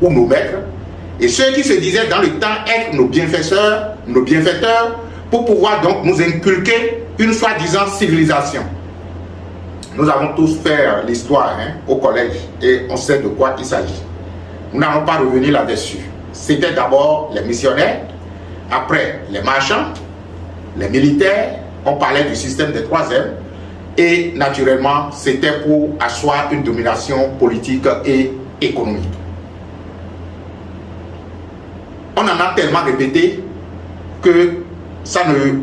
ou nos maîtres, et ceux qui se disaient dans le temps être nos bienfaiteurs, pour pouvoir donc nous inculquer une soi-disant civilisation. Nous avons tous fait l'histoire au collège et on sait de quoi il s'agit. Nous n'allons pas revenir là-dessus. C'était d'abord les missionnaires, après les marchands, les militaires, on parlait du système des 3M, et naturellement c'était pour asseoir une domination politique et économique. On en a tellement répété que ça ne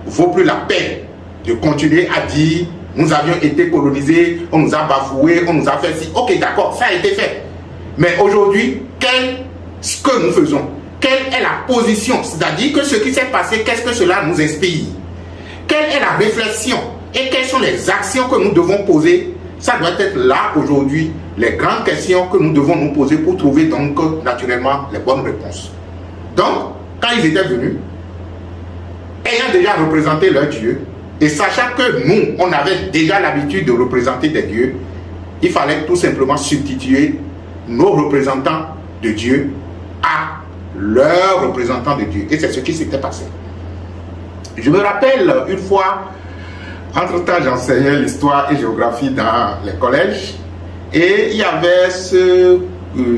vaut plus la peine de continuer à dire nous avions été colonisés, on nous a bafoués, on nous a fait ci. Ok, d'accord, ça a été fait. Mais aujourd'hui, qu'est-ce que nous faisons? Quelle est la position? C'est-à-dire que ce qui s'est passé, qu'est-ce que cela nous inspire? Quelle est la réflexion? Et quelles sont les actions que nous devons poser? Ça doit être là aujourd'hui les grandes questions que nous devons nous poser pour trouver donc naturellement les bonnes réponses. Donc, quand ils étaient venus, ayant déjà représenté leur Dieu, et sachant que nous, on avait déjà l'habitude de représenter des dieux, il fallait tout simplement substituer nos représentants de Dieu à leurs représentants de Dieu. Et c'est ce qui s'était passé. Je me rappelle une fois, entre-temps j'enseignais l'histoire et géographie dans les collèges, et il y avait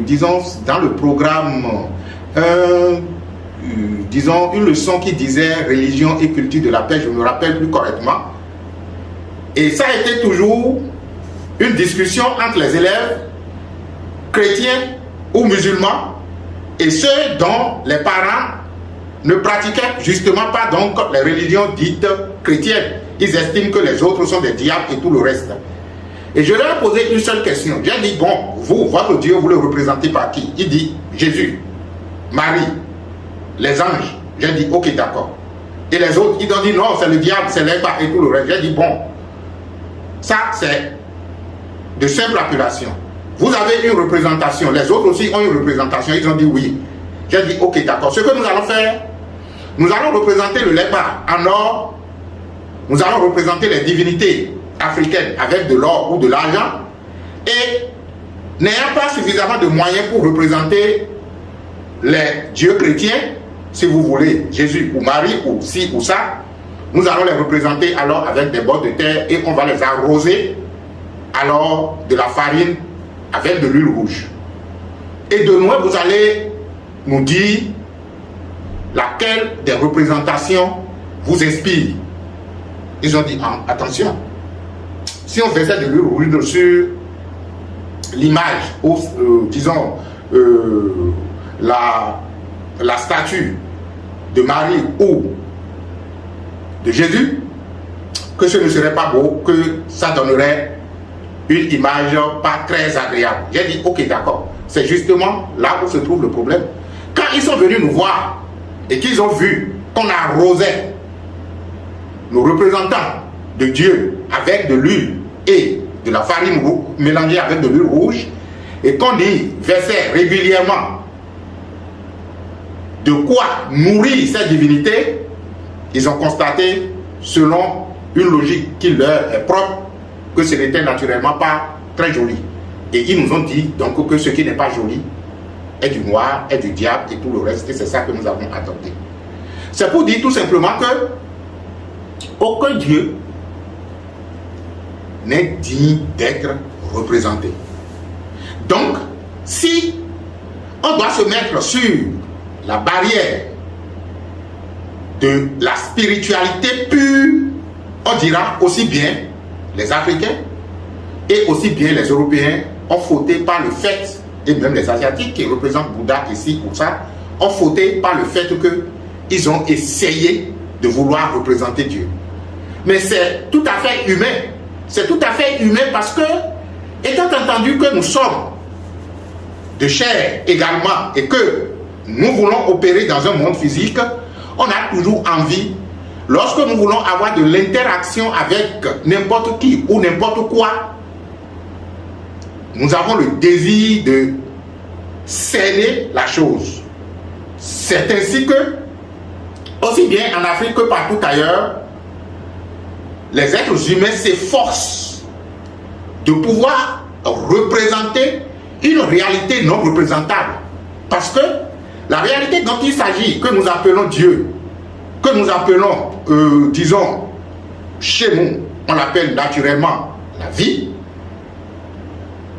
disons, dans le programme, disons, une leçon qui disait religion et culture de la paix, je me rappelle plus correctement. Et ça a été toujours une discussion entre les élèves chrétiens ou musulmans et ceux dont les parents ne pratiquaient justement pas donc les religions dites chrétiennes. Ils estiment que les autres sont des diables et tout le reste. Et je leur ai posé une seule question. J'ai dit, bon, vous, votre Dieu, vous le représentez par qui? Il dit, Jésus, Marie, les anges. J'ai dit, ok, d'accord. Et les autres, ils ont dit, non, c'est le diable, c'est l'État et tout le reste. J'ai dit, bon, ça, c'est de simple appellation. Vous avez une représentation, les autres aussi ont une représentation. Ils ont dit oui. J'ai dit, ok, d'accord. Ce que nous allons faire, nous allons représenter le Lépa en or. Nous allons représenter les divinités africaines avec de l'or ou de l'argent. Et n'ayant pas suffisamment de moyens pour représenter les dieux chrétiens, si vous voulez, Jésus ou Marie ou ci ou ça, nous allons les représenter alors avec des bords de terre et on va les arroser alors de la farine avec de l'huile rouge. Et de nous, vous allez nous dire laquelle des représentations vous inspire. Ils ont dit, attention, si on faisait de l'huile rouge sur l'image, ou disons, la statue de Marie ou de Jésus, que ce ne serait pas beau, que ça donnerait une image pas très agréable. J'ai dit, ok, d'accord. C'est justement là où se trouve le problème. Quand ils sont venus nous voir et qu'ils ont vu qu'on arrosait nos représentants de Dieu avec de l'huile et de la farine mélangée avec de l'huile rouge, et qu'on y versait régulièrement de quoi nourrir cette divinité, ils ont constaté, selon une logique qui leur est propre, que ce n'était naturellement pas très joli. Et ils nous ont dit donc que ce qui n'est pas joli est du noir, est du diable et tout le reste. Et c'est ça que nous avons adopté. C'est pour dire tout simplement que aucun Dieu n'est digne d'être représenté. Donc, si on doit se mettre sur la barrière de la spiritualité pure, on dira aussi bien les Africains et aussi bien les Européens ont fauté par le fait, et même les Asiatiques qui représentent Bouddha ici ou ça, ont fauté par le fait qu'ils ont essayé de vouloir représenter Dieu. Mais c'est tout à fait humain. C'est tout à fait humain parce que, étant entendu que nous sommes de chair également et que nous voulons opérer dans un monde physique, on a toujours envie, lorsque nous voulons avoir de l'interaction avec n'importe qui ou n'importe quoi, nous avons le désir de cerner la chose. C'est ainsi que, aussi bien en Afrique que partout ailleurs, les êtres humains s'efforcent de pouvoir représenter une réalité non représentable. Parce que la réalité dont il s'agit, que nous appelons Dieu, que nous appelons, disons, chez nous, on l'appelle naturellement la vie,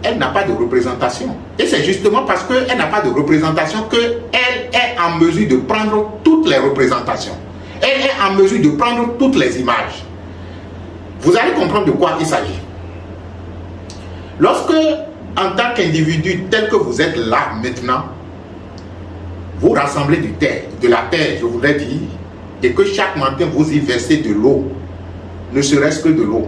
elle n'a pas de représentation. Et c'est justement parce qu'elle n'a pas de représentation qu'elle est en mesure de prendre toutes les représentations. Elle est en mesure de prendre toutes les images. Vous allez comprendre de quoi il s'agit. Lorsque, en tant qu'individu tel que vous êtes là maintenant, vous rassemblez de la terre, je voudrais dire, et que chaque matin vous y versez de l'eau, ne serait-ce que de l'eau,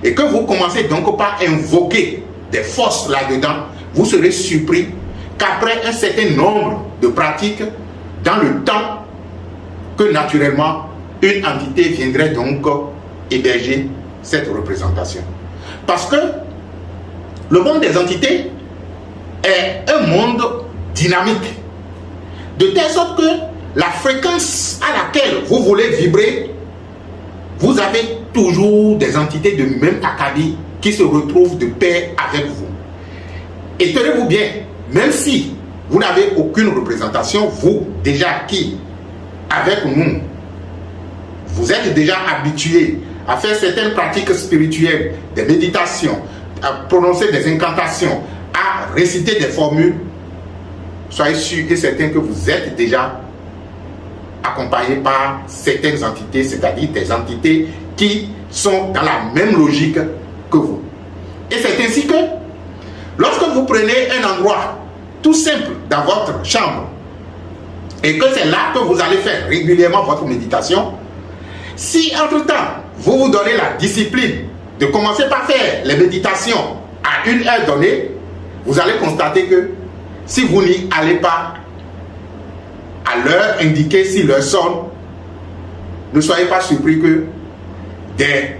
et que vous commencez donc par invoquer des forces là-dedans, vous serez surpris qu'après un certain nombre de pratiques, dans le temps, que naturellement, une entité viendrait donc héberger cette représentation. Parce que le monde des entités est un monde dynamique, de telle sorte que la fréquence à laquelle vous voulez vibrer, vous avez toujours des entités de même acabit qui se retrouvent de pair avec vous. Et tenez-vous bien, même si vous n'avez aucune représentation, vous déjà qui, avec nous, vous êtes déjà habitué à faire certaines pratiques spirituelles, des méditations, à prononcer des incantations, à réciter des formules, soyez sûr et certain que vous êtes déjà accompagné par certaines entités, c'est-à-dire des entités qui sont dans la même logique que vous. Et c'est ainsi que, lorsque vous prenez un endroit tout simple dans votre chambre, et que c'est là que vous allez faire régulièrement votre méditation, si entre-temps, vous vous donnez la discipline de commencer par faire les méditations à une heure donnée, vous allez constater que si vous n'y allez pas à l'heure indiquée, si l'heure sonne, ne soyez pas surpris que des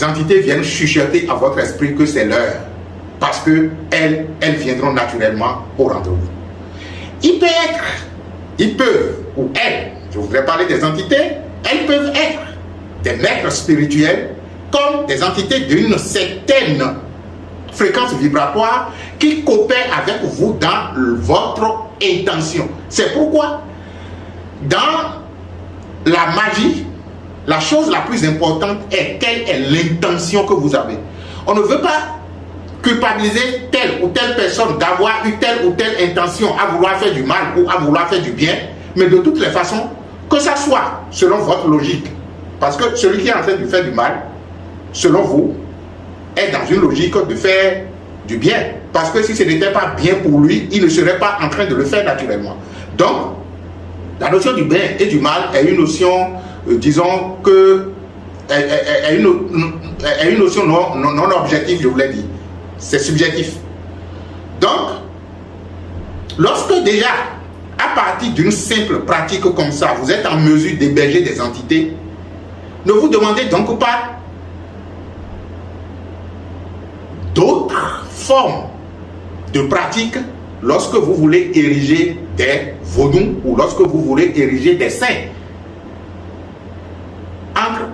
entités viennent chuchoter à votre esprit que c'est l'heure, parce que elles viendront naturellement au rendez-vous. Il peut, ou elles, je voudrais parler des entités, elles peuvent être des maîtres spirituels comme des entités d'une certaine fréquence vibratoire qui coopèrent avec vous dans votre intention. C'est pourquoi dans la magie, la chose la plus importante est quelle est l'intention que vous avez. On ne veut pas culpabiliser telle ou telle personne d'avoir eu telle ou telle intention à vouloir faire du mal ou à vouloir faire du bien, mais de toutes les façons, que ça soit selon votre logique. Parce que celui qui est en train de faire du mal, selon vous, est dans une logique de faire du bien. Parce que si ce n'était pas bien pour lui, il ne serait pas en train de le faire naturellement. Donc, la notion du bien et du mal est une notion, disons que, est une notion non objective, je voulais dire. C'est subjectif. Donc, lorsque déjà, à partir d'une simple pratique comme ça, vous êtes en mesure d'héberger des entités, ne vous demandez donc pas d'autres formes de pratiques lorsque vous voulez ériger des vaudous ou lorsque vous voulez ériger des saints. Entre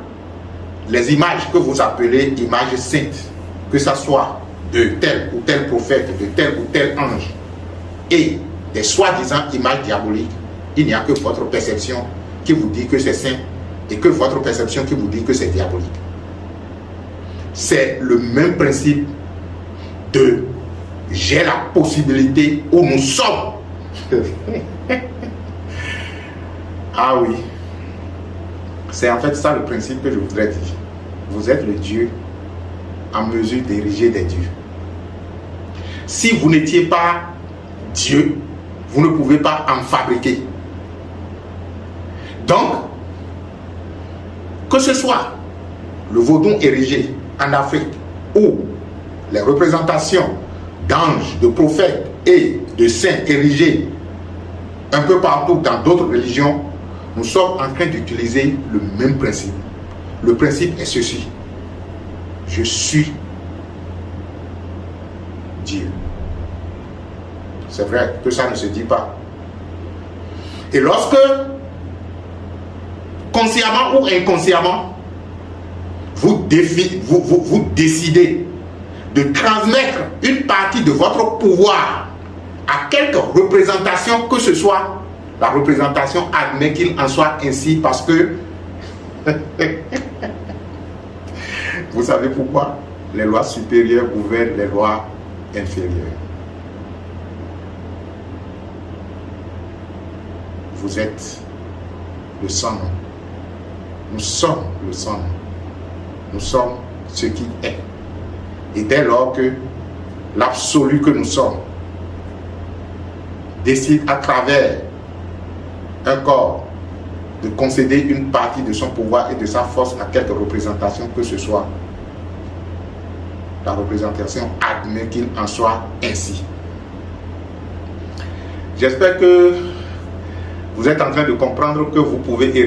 les images que vous appelez images saintes, que ce soit de tel ou tel prophète, de tel ou tel ange, et des soi-disant images diaboliques, il n'y a que votre perception qui vous dit que c'est saint et que votre perception qui vous dit que c'est diabolique. C'est le même principe de j'ai la possibilité où nous sommes. Ah oui, c'est en fait ça le principe que je voudrais dire. Vous êtes le Dieu en mesure d'ériger des dieux. Si vous n'étiez pas Dieu, vous ne pouvez pas en fabriquer. Donc, que ce soit le vaudou érigé en Afrique ou les représentations d'anges, de prophètes et de saints érigés un peu partout dans d'autres religions, nous sommes en train d'utiliser le même principe. Le principe est ceci: je suis Dieu. C'est vrai que ça ne se dit pas. Et lorsque, consciemment ou inconsciemment, vous décidez de transmettre une partie de votre pouvoir à quelque représentation que ce soit, la représentation admet qu'il en soit ainsi parce que vous savez pourquoi? Les lois supérieures gouvernent les lois inférieures. Vous êtes le sang. Nous sommes le sang. Nous sommes ce qui est. Et dès lors que l'absolu que nous sommes décide à travers un corps de concéder une partie de son pouvoir et de sa force à quelque représentation que ce soit, la représentation admet qu'il en soit ainsi. J'espère que vous êtes en train de comprendre que vous pouvez